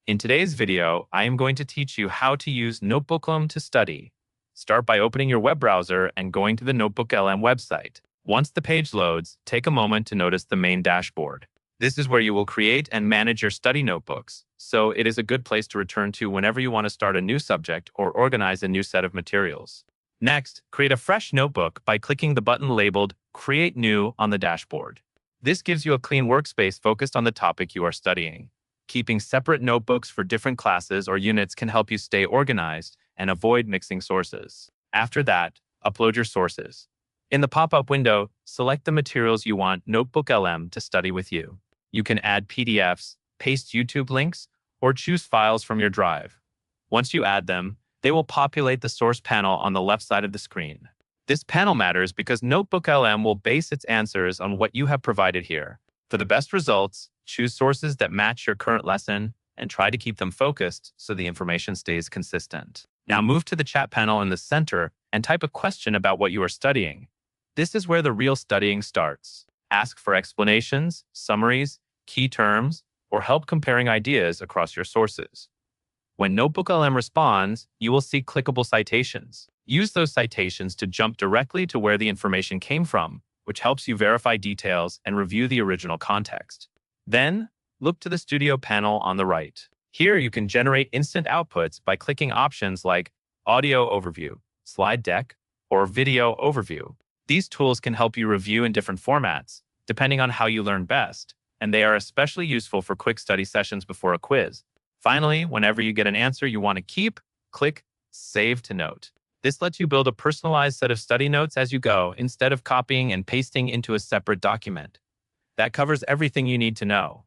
In today's video, I am going to teach you how to use Notebooklm to study. Start by opening your web browser and going to the Notebooklm website. Once the page loads, take a moment to notice the main dashboard. This is where you will create and manage your study notebooks, so it is a good place to return to whenever you want to start a new subject or organize a new set of materials. Next, create a fresh notebook by clicking the button labeled Create New on the dashboard. This gives you a clean workspace focused on the topic you are studying. Keeping separate notebooks for different classes or units can help you stay organized and avoid mixing sources. After that, upload your sources. In the pop-up window, select the materials you want Notebooklm to study with you. You can add PDFs, paste YouTube links, or choose files from your drive. Once you add them, they will populate the source panel on the left side of the screen. This panel matters because Notebooklm will base its answers on what you have provided here. For the best results, choose sources that match your current lesson and try to keep them focused so the information stays consistent. Now move to the chat panel in the center and type a question about what you are studying. This is where the real studying starts. Ask for explanations, summaries, key terms, or help comparing ideas across your sources. When Notebooklm responds, you will see clickable citations. Use those citations to jump directly to where the information came from, which helps you verify details and review the original context. Then, look to the Studio panel on the right. Here you can generate instant outputs by clicking options like Audio Overview, Slide Deck, or Video Overview. These tools can help you review in different formats, depending on how you learn best, and they are especially useful for quick study sessions before a quiz. Finally, whenever you get an answer you want to keep, click Save to Note. This lets you build a personalized set of study notes as you go instead of copying and pasting into a separate document. That covers everything you need to know.